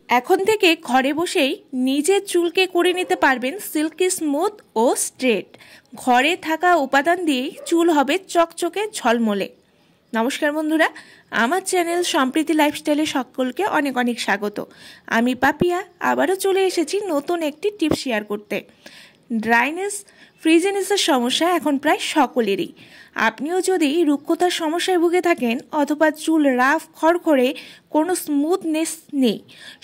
এখন থেকে ঘরে বসেই নিজের চুলকে করে নিতে পারবেন সিল্কি স্মুথ ও স্ট্রেট। ঘরে থাকা উপাদান দিয়েই চুল হবে চকচকে ঝলমলে। নমস্কার বন্ধুরা, আমার চ্যানেল সম্প্রীতি লাইফস্টাইলে সকলকে অনেক অনেক স্বাগত। আমি পাপিয়া আবারও চলে এসেছি নতুন একটি টিপস শেয়ার করতে। ড্রাইনেস ফ্রিজিনেসের সমস্যা এখন প্রায় সকলেরই। আপনিও যদি রুক্ষতার সমস্যায় ভুগে থাকেন অথবা চুল রাফ খড়খড়ে কোনো স্মুথনেস নেই,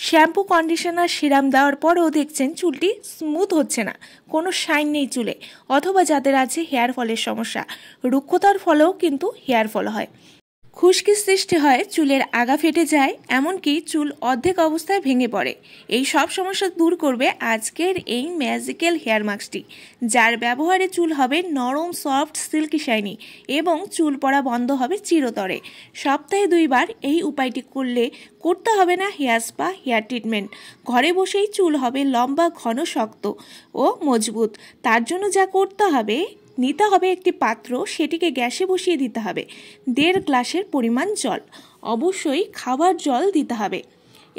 শ্যাম্পু কন্ডিশনার সিরাম দেওয়ার পরেও দেখছেন চুলটি স্মুথ হচ্ছে না, কোনো শাইন নেই চুলে, অথবা যাদের আছে হেয়ার ফলের সমস্যা, রুক্ষতার ফলেও কিন্তু হেয়ার ফল হয়, খুশকি সৃষ্টি হয়, চুলের আগা ফেটে যায়, এমনকি চুল অর্ধেক অবস্থায় ভেঙে পড়ে, এই সব সমস্যা দূর করবে আজকের এই ম্যাজিক্যাল হেয়ার মাস্কটি, যার ব্যবহারে চুল হবে নরম, সফট, সিল্কি শাইনি এবং চুল পড়া বন্ধ হবে চিরতরে। সপ্তাহে 2 বার এই উপায়টি করতে হবে না হেয়ার স্পা, হেয়ার ট্রিটমেন্ট। ঘরে বসেই চুল হবে লম্বা, ঘন, শক্ত ও মজবুত। তার জন্য যা করতে হবে, নিতে হবে একটি পাত্র, সেটিকে গ্যাসে বসিয়ে দিতে হবে 1.5 গ্লাসের পরিমাণ জল, অবশ্যই খাবার জল দিতে হবে।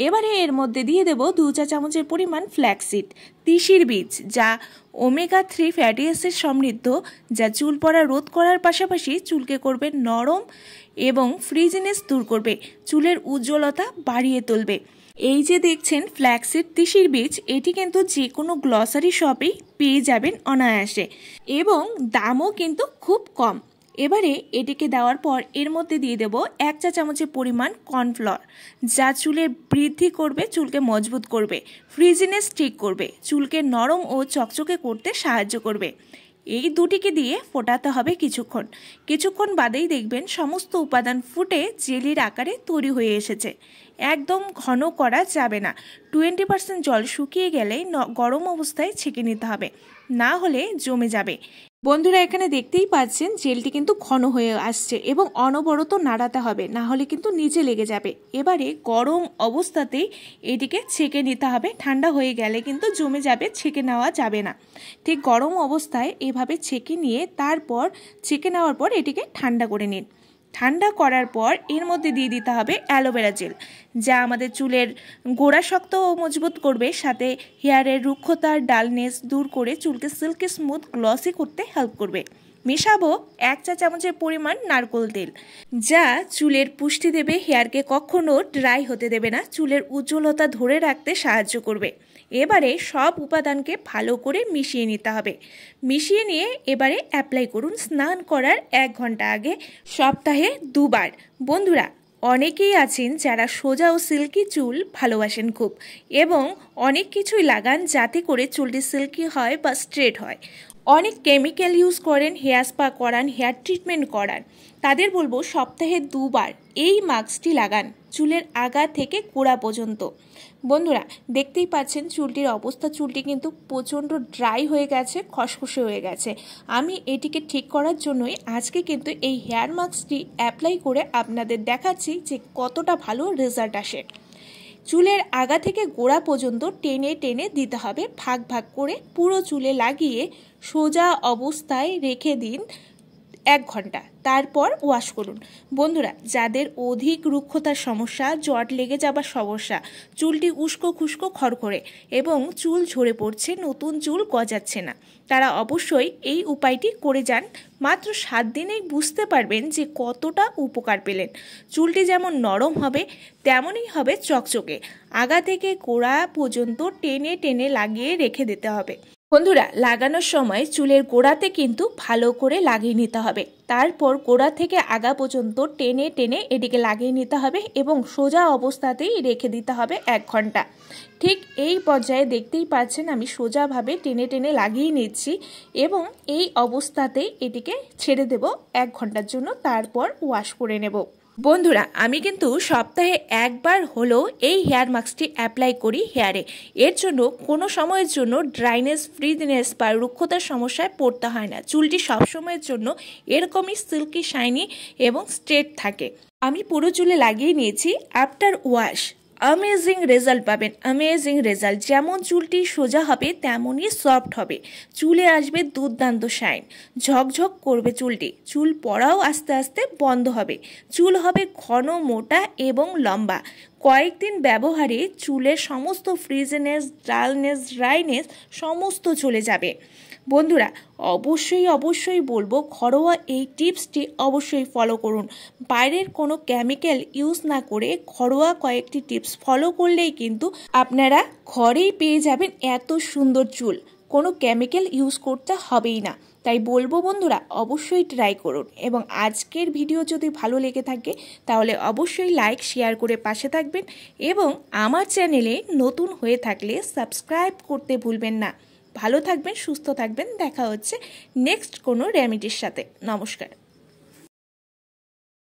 এবারে এর মধ্যে দিয়ে দেব 2 চা চামচের পরিমাণ ফ্ল্যাক্সিড, তিসির বীজ, যা ওমেগা 3 ফ্যাটি অ্যাসিড সমৃদ্ধ, যা চুল পড়া রোধ করার পাশাপাশি চুলকে করবে নরম এবং ফ্রিজিনেস দূর করবে, চুলের উজ্জ্বলতা বাড়িয়ে তুলবে। এই যে দেখছেন ফ্ল্যাক্সিড তিসির বীজ, এটি কিন্তু যে কোনো গ্লসারি শপেই পেয়ে যাবেন অনায়াসে এবং দামও কিন্তু খুব কম। এবারে এটিকে দেওয়ার পর এর মধ্যে দিয়ে দেব 1 চা চামচের পরিমাণ কর্নফ্লাওয়ার, যা চুলের বৃদ্ধি করবে, চুলকে মজবুত করবে, ফ্রিজিনেস ঠিক করবে, চুলকে নরম ও চকচকে করতে সাহায্য করবে। এই দুটিকে দিয়ে ফোটাতে হবে কিছুক্ষণ বাদেই দেখবেন সমস্ত উপাদান ফুটে জেলির আকারে তৈরি হয়ে এসেছে। একদম ঘন করা যাবে না, 20% জল শুকিয়ে গেলে গরম অবস্থায় ছেঁকে নিতে হবে, না হলে জমে যাবে। বন্ধুরা, এখানে দেখতেই পাচ্ছেন জেলটি কিন্তু ঘন হয়ে আসছে এবং অনবরত নাড়াতে হবে, না হলে কিন্তু নিচে লেগে যাবে। এবারে গরম অবস্থাতেই এটিকে ছেঁকে নিতে হবে, ঠান্ডা হয়ে গেলে কিন্তু জমে যাবে, ছেঁকে নেওয়া যাবে না। ঠিক গরম অবস্থায় এভাবে ছেঁকে নিয়ে ছেঁকে নেওয়ার পর এটিকে ঠান্ডা করে নিন। ঠান্ডা করার পর এর মধ্যে দিয়ে দিতে হবে অ্যালোভেরা জেল, যা আমাদের চুলের গোড়া শক্ত ও মজবুত করবে, সাথে হেয়ারের রুক্ষতার ডালনেস দূর করে চুলকে সিল্কি স্মুথ গ্লসি করতে হেল্প করবে। মেশাবো 1 চা চামচের পরিমাণ নারকেল তেল, যা চুলের পুষ্টি দেবে, হেয়ারকে কখনো ড্রাই হতে দেবে না, চুলের উজ্জ্বলতা ধরে রাখতে সাহায্য করবে। এবারে সব উপাদানকে ভালো করে মিশিয়ে নিতে হবে। মিশিয়ে নিয়ে এবারে অ্যাপ্লাই করুন স্নান করার 1 ঘন্টা আগে, সপ্তাহে 2 বার। বন্ধুরা, অনেকেই আছেন যারা সোজা ও সিল্কি চুল ভালোবাসেন খুব, এবং অনেক কিছুই লাগান যাতে করে চুলটি সিল্কি হয় বা স্ট্রেট হয়। অনেক কেমিক্যাল ইউজ করেন, হেয়ার স্পা করান, হেয়ার ট্রিটমেন্ট করান। তাদের বলবো সপ্তাহে 2 বার এই মাস্কটি লাগান, চুলের আগা থেকে গোড়া পর্যন্ত। বন্ধুরা, দেখতেই পাচ্ছেন চুলটির অবস্থা, চুলটি কিন্তু প্রচণ্ড ড্রাই হয়ে গেছে, খসখসে হয়ে গেছে। আমি এটিকে ঠিক করার জন্যই আজকে কিন্তু এই হেয়ার মাস্কটি অ্যাপ্লাই করে আপনাদের দেখাচ্ছি যে কতটা ভালো রেজাল্ট আসে। চুলের আগা থেকে গোড়া পর্যন্ত টেনে টেনে দিতে হবে, ভাগ ভাগ করে পুরো চুলে লাগিয়ে সোজা অবস্থায় রেখে দিন 1 ঘন্টা, তারপর ওয়াশ করুন। বন্ধুরা, যাদের অধিক রুক্ষতার সমস্যা, জট লেগে যাবার সমস্যা, চুলটি উস্কো খুস্কো খড়খড়ে এবং চুল ঝরে পড়ছে, নতুন চুল গজাচ্ছে না, তারা অবশ্যই এই উপায়টি করে যান। মাত্র 7 দিনেই বুঝতে পারবেন যে কতটা উপকার পেলেন। চুলটি যেমন নরম হবে তেমনই হবে চকচকে। আগা থেকে গোড়া পর্যন্ত টেনে টেনে লাগিয়ে রেখে দিতে হবে। বন্ধুরা, লাগানোর সময় চুলের গোড়াতে কিন্তু ভালো করে লাগিয়ে নিতে হবে, তারপর গোড়া থেকে আগা পর্যন্ত টেনে টেনে এটিকে লাগিয়ে নিতে হবে এবং সোজা অবস্থাতেই রেখে দিতে হবে 1 ঘন্টা। ঠিক এই পর্যায়ে দেখতেই পাচ্ছেন আমি সোজাভাবে টেনে টেনে লাগিয়ে নিচ্ছি এবং এই অবস্থাতেই এটিকে ছেড়ে দেব 1 ঘন্টার জন্য, তারপর ওয়াশ করে নেব। বন্ধুরা, আমি কিন্তু সপ্তাহে 1 বার হলেও এই হেয়ার মাস্কটি অ্যাপ্লাই করি হেয়ারে। এর জন্য কোনো সময়ের জন্য ড্রাইনেস, ফ্রিজিনেস বা রুক্ষতার সমস্যায় পড়তে হয় না। চুলটি সবসময়ের জন্য এরকমই সিল্কি, শাইনি এবং স্ট্রেট থাকে। আমি পুরো চুলে লাগিয়ে নিয়েছি। আফটার ওয়াশ अमेजिंग रेजाल्ट पाबेन। अमेजिंग रेजाल्ट जेमन चुलटी सोजा होबे तेमोनी सफ्ट होबे, चुले आसबे दुर्दान्त शाइन, झकझक करबे चुलटी, चुल पड़ाओ आस्ते आस्ते बंद होबे, चुल होबे घन मोटा एवं लम्बा। कयेकदिन व्यवहारे चुलेर समस्त फ्रिजनेस डालनेस ड्राइनेस समस्त चले जाबे। बंधुरा अवश्यई अवश्यई बोलबो घरोया এই টিপসটি অবশ্যই ফলো করুন। বাইরের কোনো কেমিক্যাল ইউজ না করে ঘরোয়া কয়েকটি টিপস ফলো করলেই কিন্তু আপনারা ঘরেই পেয়ে যাবেন এত সুন্দর চুল, কোনো কেমিক্যাল ইউজ করতে হবেই না। তাই বলবো বন্ধুরা অবশ্যই ট্রাই করুন এবং আজকের ভিডিও যদি ভালো লেগে থাকে তাহলে অবশ্যই লাইক শেয়ার করে পাশে থাকবেন এবং আমার চ্যানেলে নতুন হয়ে থাকলে সাবস্ক্রাইব করতে ভুলবেন না। ভালো থাকবেন, সুস্থ থাকবেন, দেখা হচ্ছে নেক্সট কোনো রেমেডির সাথে। নমস্কার।